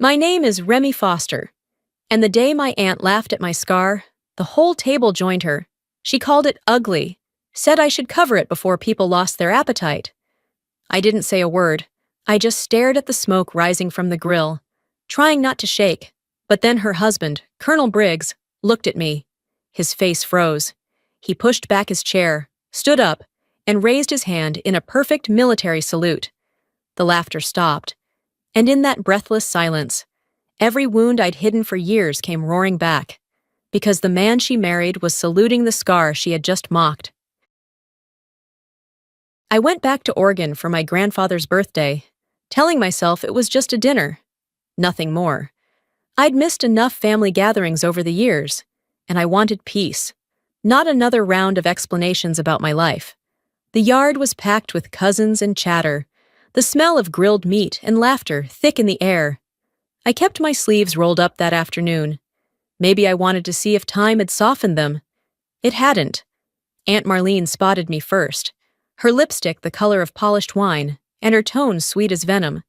My name is Remy Foster, and the day my aunt laughed at my scar, the whole table joined her. She called it ugly, said I should cover it before people lost their appetite. I didn't say a word. I just stared at the smoke rising from the grill, trying not to shake. But then her husband, Colonel Briggs, looked at me. His face froze. He pushed back his chair, stood up, and raised his hand in a perfect military salute. The laughter stopped, and in that breathless silence, every wound I'd hidden for years came roaring back, because the man she married was saluting the scar she had just mocked. I went back to Oregon for my grandfather's birthday, telling myself it was just a dinner, nothing more. I'd missed enough family gatherings over the years, and I wanted peace, not another round of explanations about my life. The yard was packed with cousins and chatter, the smell of grilled meat and laughter thick in the air. I kept my sleeves rolled up that afternoon. Maybe I wanted to see if time had softened them. It hadn't. Aunt Marlene spotted me first, her lipstick the color of polished wine, and her tone sweet as venom.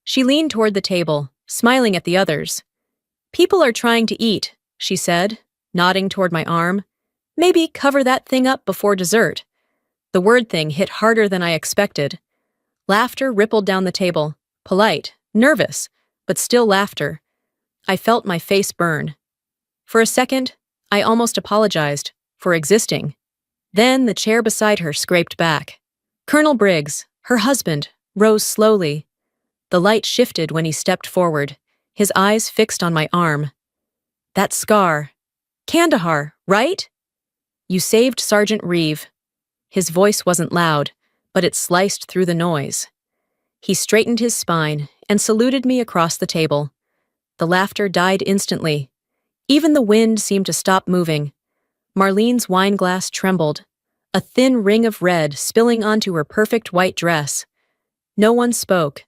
She leaned toward the table, smiling at the others. "People are trying to eat," she said, nodding toward my arm. "Maybe cover that thing up before dessert." The word thing hit harder than I expected. Laughter rippled down the table, polite, nervous, but still laughter. I felt my face burn. For a second, I almost apologized for existing. Then the chair beside her scraped back. Colonel Briggs, her husband, rose slowly. The light shifted when he stepped forward, his eyes fixed on my arm. "That scar. Kandahar, right? You saved Sergeant Reeve." His voice wasn't loud, but it sliced through the noise. He straightened his spine and saluted me across the table. The laughter died instantly. Even the wind seemed to stop moving. Marlene's wineglass trembled, a thin ring of red spilling onto her perfect white dress. No one spoke.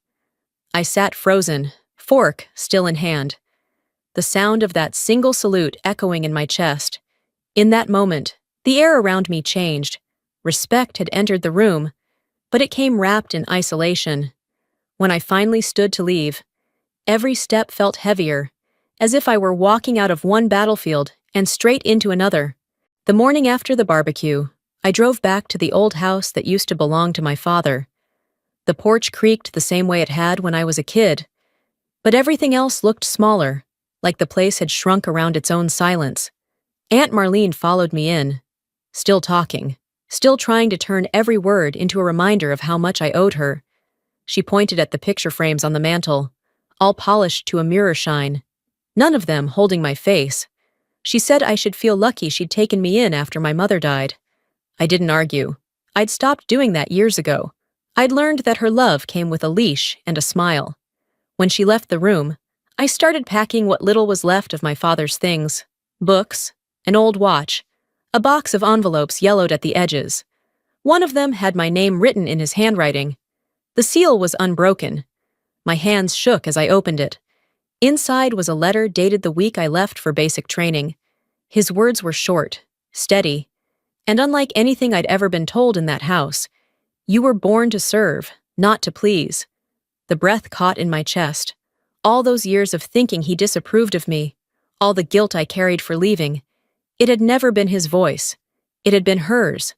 I sat frozen, fork still in hand. The sound of that single salute echoing in my chest. In that moment, the air around me changed. Respect had entered the room, but it came wrapped in isolation. When I finally stood to leave, every step felt heavier, as if I were walking out of one battlefield and straight into another. The morning after the barbecue, I drove back to the old house that used to belong to my father. The porch creaked the same way it had when I was a kid, but everything else looked smaller, like the place had shrunk around its own silence. Aunt Marlene followed me in, still talking, still trying to turn every word into a reminder of how much I owed her. She pointed at the picture frames on the mantel, all polished to a mirror shine, none of them holding my face. She said I should feel lucky she'd taken me in after my mother died. I didn't argue. I'd stopped doing that years ago. I'd learned that her love came with a leash and a smile. When she left the room, I started packing what little was left of my father's things: books, an old watch, a box of envelopes yellowed at the edges. One of them had my name written in his handwriting. The seal was unbroken. My hands shook as I opened it. Inside was a letter dated the week I left for basic training. His words were short, steady, and unlike anything I'd ever been told in that house. "You were born to serve, not to please." The breath caught in my chest. All those years of thinking he disapproved of me, all the guilt I carried for leaving. It had never been his voice. It had been hers.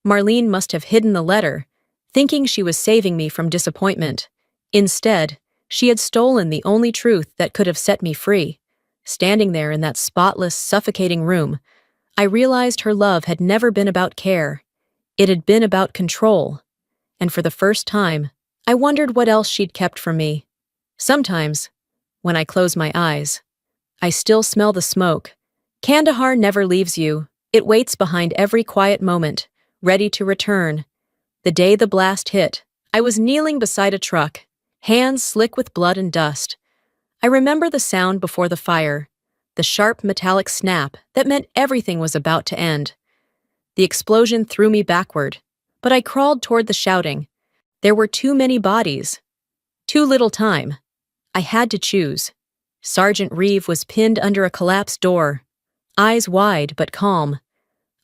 Marlene must have hidden the letter, thinking she was saving me from disappointment. Instead, she had stolen the only truth that could have set me free. Standing there in that spotless, suffocating room, I realized her love had never been about care. It had been about control. And for the first time, I wondered what else she'd kept from me. Sometimes, when I close my eyes, I still smell the smoke. Kandahar never leaves you. It waits behind every quiet moment, ready to return. The day the blast hit, I was kneeling beside a truck, hands slick with blood and dust. I remember the sound before the fire, the sharp metallic snap that meant everything was about to end. The explosion threw me backward, but I crawled toward the shouting. There were too many bodies. Too little time. I had to choose. Sergeant Reeve was pinned under a collapsed door, eyes wide but calm.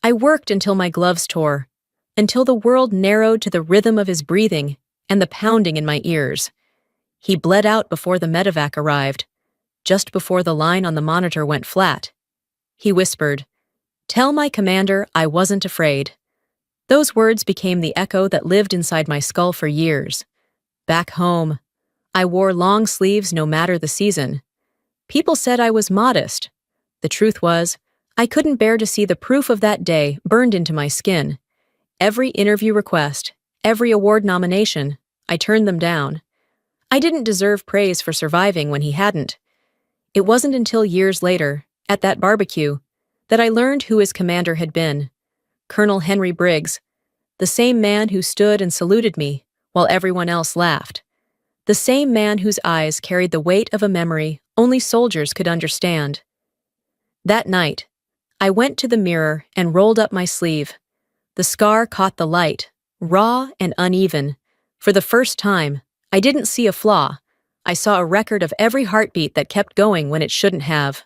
I worked until my gloves tore, until the world narrowed to the rhythm of his breathing and the pounding in my ears. He bled out before the medevac arrived, just before the line on the monitor went flat. He whispered, "Tell my commander I wasn't afraid." Those words became the echo that lived inside my skull for years. Back home, I wore long sleeves no matter the season. People said I was modest. The truth was, I couldn't bear to see the proof of that day burned into my skin. Every interview request, every award nomination, I turned them down. I didn't deserve praise for surviving when he hadn't. It wasn't until years later, at that barbecue, that I learned who his commander had been. Colonel Henry Briggs, the same man who stood and saluted me while everyone else laughed. The same man whose eyes carried the weight of a memory only soldiers could understand. That night, I went to the mirror and rolled up my sleeve. The scar caught the light, raw and uneven. For the first time, I didn't see a flaw. I saw a record of every heartbeat that kept going when it shouldn't have.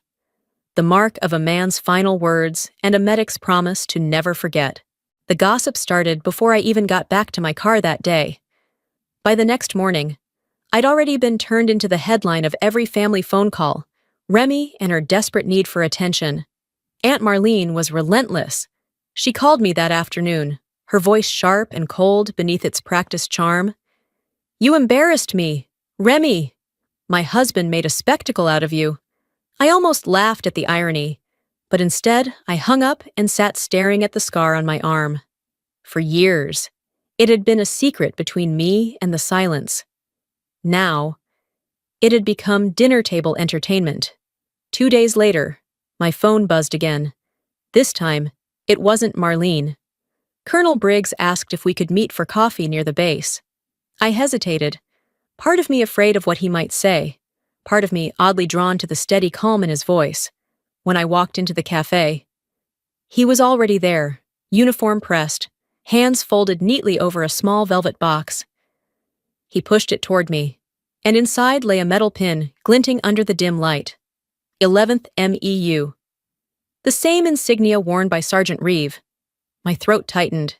The mark of a man's final words and a medic's promise to never forget. The gossip started before I even got back to my car that day. By the next morning, I'd already been turned into the headline of every family phone call, Remy and her desperate need for attention. Aunt Marlene was relentless. She called me that afternoon, her voice sharp and cold beneath its practiced charm. "You embarrassed me. Remy, my husband made a spectacle out of you." I almost laughed at the irony, but instead I hung up and sat staring at the scar on my arm. For years, it had been a secret between me and the silence. Now, it had become dinner table entertainment. 2 days later, my phone buzzed again. This time, it wasn't Marlene. Colonel Briggs asked if we could meet for coffee near the base. I hesitated, part of me afraid of what he might say, part of me oddly drawn to the steady calm in his voice. When I walked into the cafe, he was already there, uniform pressed, hands folded neatly over a small velvet box. He pushed it toward me, and inside lay a metal pin glinting under the dim light. 11th MEU. The same insignia worn by Sergeant Reeve. My throat tightened.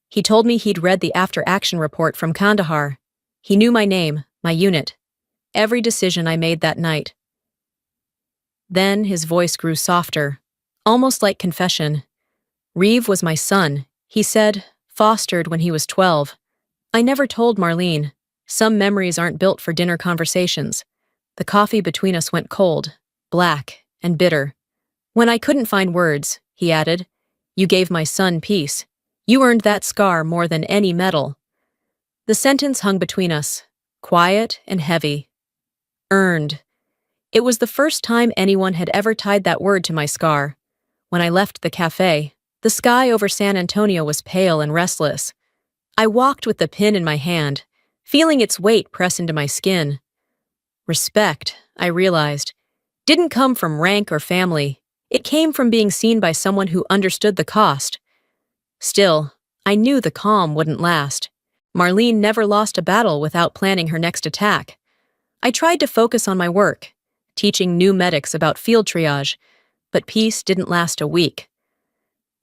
He told me he'd read the after-action report from Kandahar. He knew my name, my unit, every decision I made that night. Then his voice grew softer, almost like confession. Reeve was my son, he said, fostered when he was 12. I never told Marlene. Some memories aren't built for dinner conversations. The coffee between us went cold, black, and bitter. When I couldn't find words, he added, "You gave my son peace. You earned that scar more than any medal." The sentence hung between us, quiet and heavy. Earned. It was the first time anyone had ever tied that word to my scar. When I left the cafe, the sky over San Antonio was pale and restless. I walked with the pin in my hand, feeling its weight press into my skin. Respect, I realized, didn't come from rank or family. It came from being seen by someone who understood the cost. Still, I knew the calm wouldn't last. Marlene never lost a battle without planning her next attack. I tried to focus on my work, teaching new medics about field triage, but peace didn't last a week.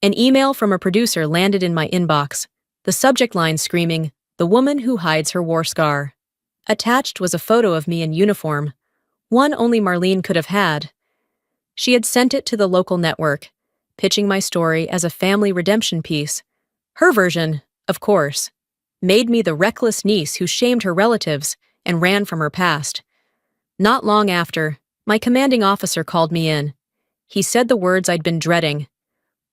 An email from a producer landed in my inbox, the subject line screaming, "The woman who hides her war scar." Attached was a photo of me in uniform, one only Marlene could have had. She had sent it to the local network, pitching my story as a family redemption piece. Her version, of course, made me the reckless niece who shamed her relatives and ran from her past. Not long after, my commanding officer called me in. He said the words I'd been dreading.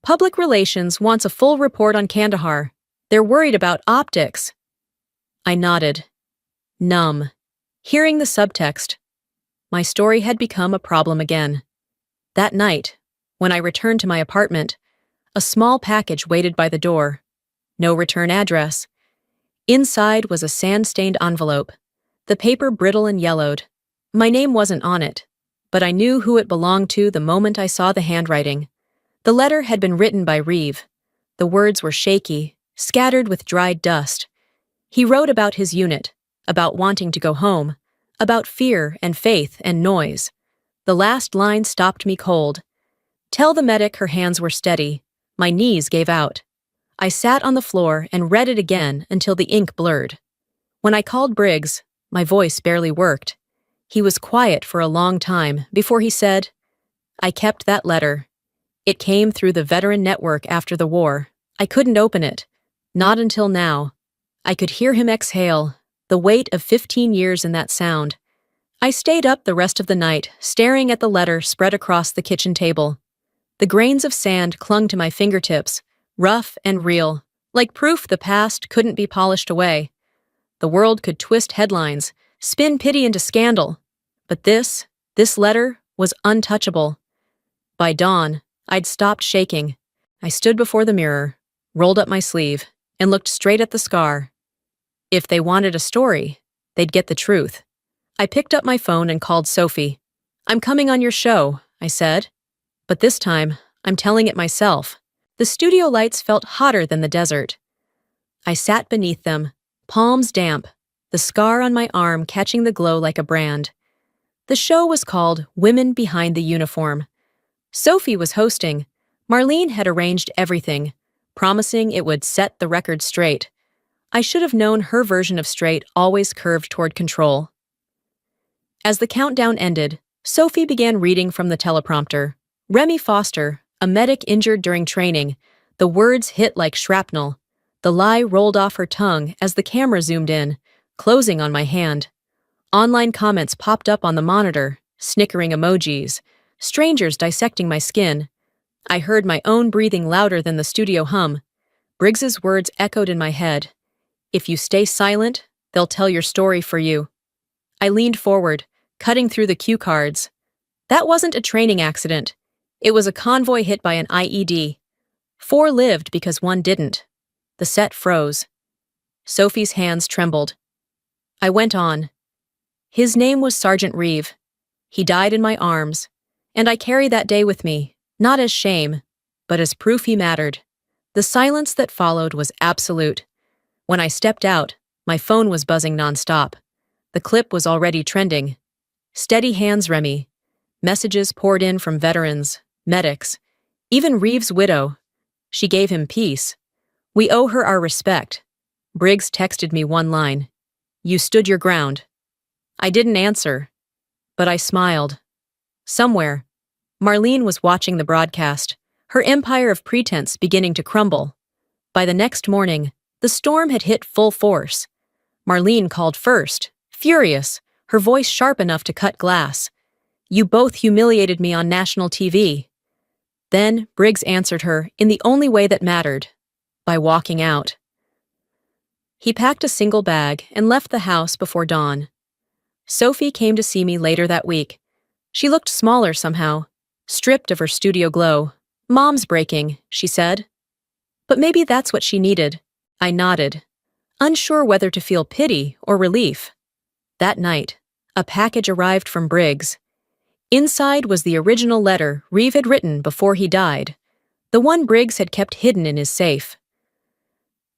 "Public relations wants a full report on Kandahar. They're worried about optics." I nodded, numb, hearing the subtext. My story had become a problem again. That night, when I returned to my apartment, a small package waited by the door. No return address. Inside was a sand-stained envelope, the paper brittle and yellowed. My name wasn't on it, but I knew who it belonged to the moment I saw the handwriting. The letter had been written by Reeve. The words were shaky, scattered with dried dust. He wrote about his unit, about wanting to go home, about fear and faith and noise. The last line stopped me cold. "Tell the medic her hands were steady." My knees gave out. I sat on the floor and read it again until the ink blurred. When I called Briggs, My voice barely worked. He was quiet for a long time before he said, "I kept that letter. It came through the veteran network after the war. I couldn't open it. Not until now." I could hear him exhale, the weight of 15 years in that sound. I stayed up the rest of the night, staring at the letter spread across the kitchen table. The grains of sand clung to my fingertips, rough and real, like proof the past couldn't be polished away. The world could twist headlines, spin pity into scandal. But this letter was untouchable. By dawn, I'd stopped shaking. I stood before the mirror, rolled up my sleeve, and looked straight at the scar. If they wanted a story, they'd get the truth. I picked up my phone and called Sophie. "I'm coming on your show," I said. But this time, I'm telling it myself. The studio lights felt hotter than the desert. I sat beneath them, palms damp, the scar on my arm catching the glow like a brand. The show was called Women Behind the Uniform. Sophie was hosting. Marlene had arranged everything, promising it would set the record straight. I should have known her version of straight always curved toward control. As the countdown ended, Sophie began reading from the teleprompter. Remy Foster, a medic injured during training. The words hit like shrapnel. The lie rolled off her tongue as the camera zoomed in, closing on my hand. Online comments popped up on the monitor, snickering emojis, strangers dissecting my skin. I heard my own breathing louder than the studio hum. Briggs's words echoed in my head. "If you stay silent, they'll tell your story for you." I leaned forward, cutting through the cue cards. That wasn't a training accident. It was a convoy hit by an IED. 4 lived because 1 didn't. The set froze. Sophie's hands trembled. I went on. His name was Sergeant Reeve. He died in my arms, and I carry that day with me, not as shame, but as proof he mattered. The silence that followed was absolute. When I stepped out, my phone was buzzing nonstop. The clip was already trending. "Steady hands, Remy." Messages poured in from veterans, medics, even Reeve's widow. She gave him peace. "We owe her our respect." Briggs texted me one line. "You stood your ground." I didn't answer, but I smiled. Somewhere, Marlene was watching the broadcast, her empire of pretense beginning to crumble. By the next morning, the storm had hit full force. Marlene called first, furious, her voice sharp enough to cut glass. "You both humiliated me on national TV." Then Briggs answered her in the only way that mattered, by walking out. He packed a single bag and left the house before dawn. Sophie came to see me later that week. She looked smaller somehow, stripped of her studio glow. "Mom's breaking," she said. But maybe that's what she needed. I nodded, unsure whether to feel pity or relief. That night, a package arrived from Briggs. Inside was the original letter Reeve had written before he died, the one Briggs had kept hidden in his safe.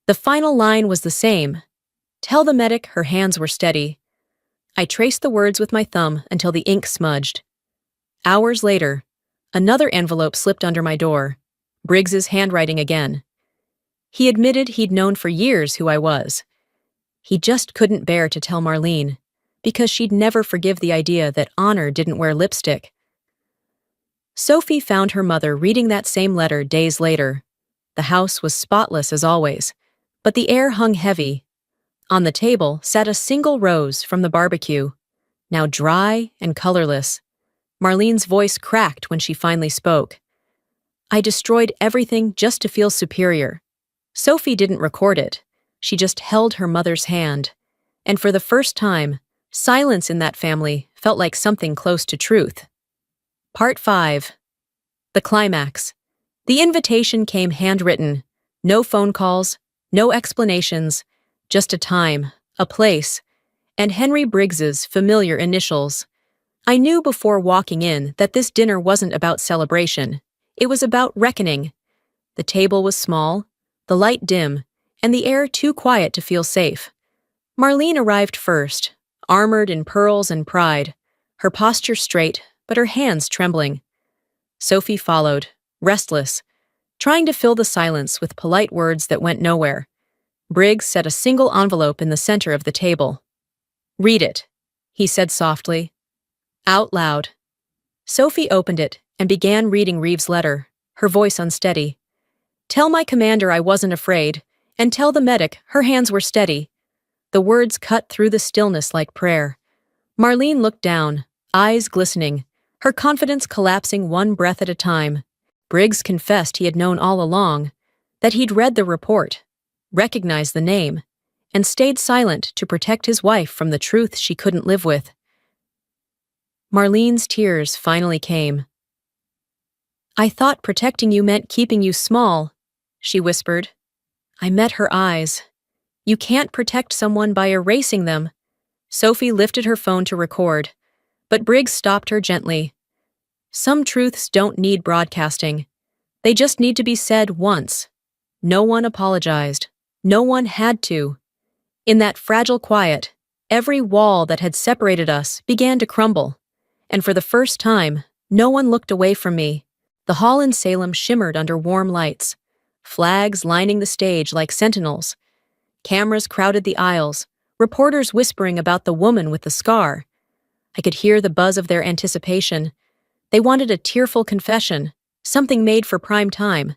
The final line was the same. "Tell the medic her hands were steady." I traced the words with my thumb until the ink smudged. Hours later, another envelope slipped under my door. Briggs's handwriting again. He admitted he'd known for years who I was. He just couldn't bear to tell Marlene, because she'd never forgive the idea that honor didn't wear lipstick. Sophie found her mother reading that same letter days later. The house was spotless as always, but the air hung heavy. On the table sat a single rose from the barbecue, now dry and colorless. Marlene's voice cracked when she finally spoke. "I destroyed everything just to feel superior." Sophie didn't record it. She just held her mother's hand. And for the first time, silence in that family felt like something close to truth. Part 5. The climax. The invitation came handwritten. No phone calls, no explanations, just a time, a place, and Henry Briggs's familiar initials. I knew before walking in that this dinner wasn't about celebration. It was about reckoning. The table was small, the light dim, and the air too quiet to feel safe. Marlene arrived first, armored in pearls and pride, her posture straight, but her hands trembling. Sophie followed, restless, trying to fill the silence with polite words that went nowhere. Briggs set a single envelope in the center of the table. Read it, he said softly. Out loud. Sophie opened it and began reading Reeves' letter, her voice unsteady. Tell my commander I wasn't afraid, and tell the medic her hands were steady. The words cut through the stillness like prayer. Marlene looked down, eyes glistening, her confidence collapsing one breath at a time. Briggs confessed he had known all along, that he'd read the report, recognized the name, and stayed silent to protect his wife from the truth she couldn't live with. Marlene's tears finally came. I thought protecting you meant keeping you small, she whispered. I met her eyes. You can't protect someone by erasing them. Sophie lifted her phone to record, but Briggs stopped her gently. Some truths don't need broadcasting. They just need to be said once. No one apologized. No one had to. In that fragile quiet, every wall that had separated us began to crumble. And for the first time, no one looked away from me. The hall in Salem shimmered under warm lights, flags lining the stage like sentinels. Cameras crowded the aisles, reporters whispering about the woman with the scar. I could hear the buzz of their anticipation. They wanted a tearful confession, something made for prime time.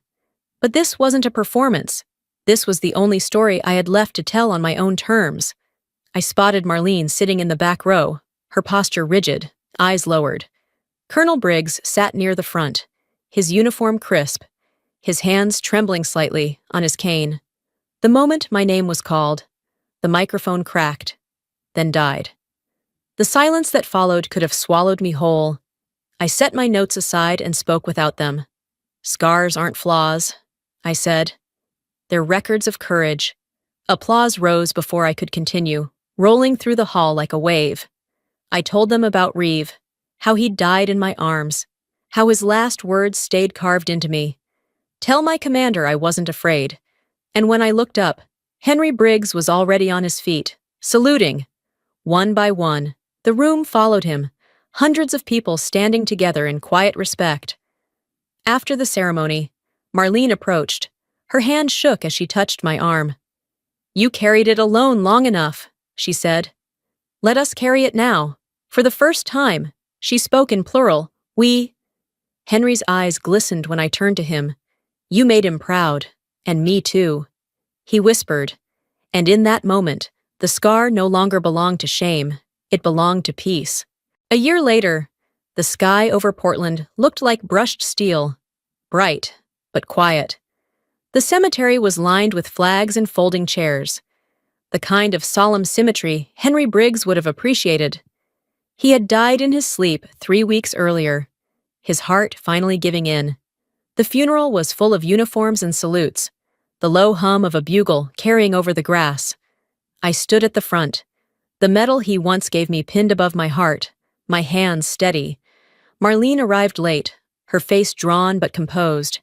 But this wasn't a performance. This was the only story I had left to tell on my own terms. I spotted Marlene sitting in the back row, her posture rigid, eyes lowered. Colonel Briggs sat near the front, his uniform crisp, his hands trembling slightly on his cane. The moment my name was called, the microphone cracked, then died. The silence that followed could have swallowed me whole. I set my notes aside and spoke without them. Scars aren't flaws, I said. They're records of courage. Applause rose before I could continue, rolling through the hall like a wave. I told them about Reeve, how he'd died in my arms, how his last words stayed carved into me. Tell my commander I wasn't afraid. And when I looked up, Henry Briggs was already on his feet, saluting. One by one, the room followed him, hundreds of people standing together in quiet respect. After the ceremony, Marlene approached. Her hand shook as she touched my arm. You carried it alone long enough, she said. Let us carry it now. For the first time, she spoke in plural, we. Henry's eyes glistened when I turned to him. You made him proud, and me too. He whispered, and in that moment, the scar no longer belonged to shame, it belonged to peace. A year later, the sky over Portland looked like brushed steel, bright, but quiet. The cemetery was lined with flags and folding chairs, the kind of solemn symmetry Henry Briggs would have appreciated. He had died in his sleep 3 weeks earlier, his heart finally giving in. The funeral was full of uniforms and salutes, the low hum of a bugle carrying over the grass. I stood at the front, the medal he once gave me pinned above my heart, my hands steady. Marlene arrived late, her face drawn but composed.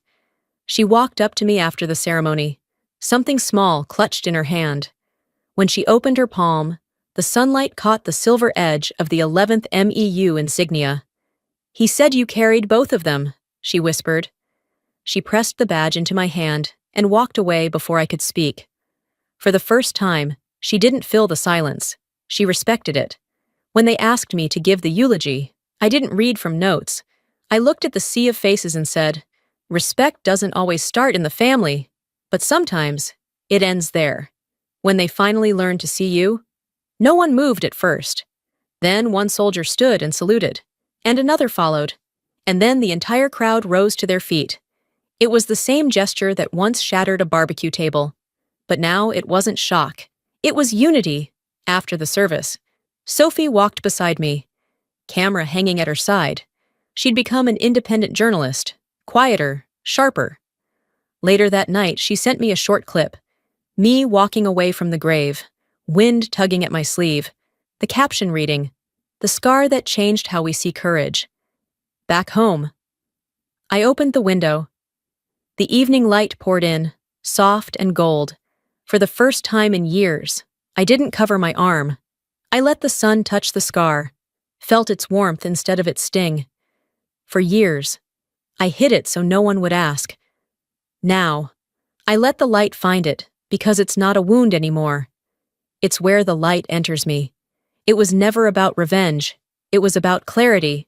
She walked up to me after the ceremony, something small clutched in her hand. When she opened her palm, the sunlight caught the silver edge of the 11th MEU insignia. He said you carried both of them, she whispered. She pressed the badge into my hand and walked away before I could speak. For the first time, she didn't fill the silence. She respected it. When they asked me to give the eulogy, I didn't read from notes. I looked at the sea of faces and said, respect doesn't always start in the family, but sometimes it ends there. When they finally learned to see you, no one moved at first. Then one soldier stood and saluted, and another followed, and then the entire crowd rose to their feet. It was the same gesture that once shattered a barbecue table. But now it wasn't shock. It was unity. After the service, Sophie walked beside me, camera hanging at her side. She'd become an independent journalist, quieter, sharper. Later that night, she sent me a short clip, me walking away from the grave, wind tugging at my sleeve, the caption reading, "The scar that changed how we see courage." Back home, I opened the window. The evening light poured in, soft and gold. For the first time in years, I didn't cover my arm. I let the sun touch the scar, felt its warmth instead of its sting. For years, I hid it so no one would ask. Now, I let the light find it because it's not a wound anymore. It's where the light enters me. It was never about revenge. It was about clarity.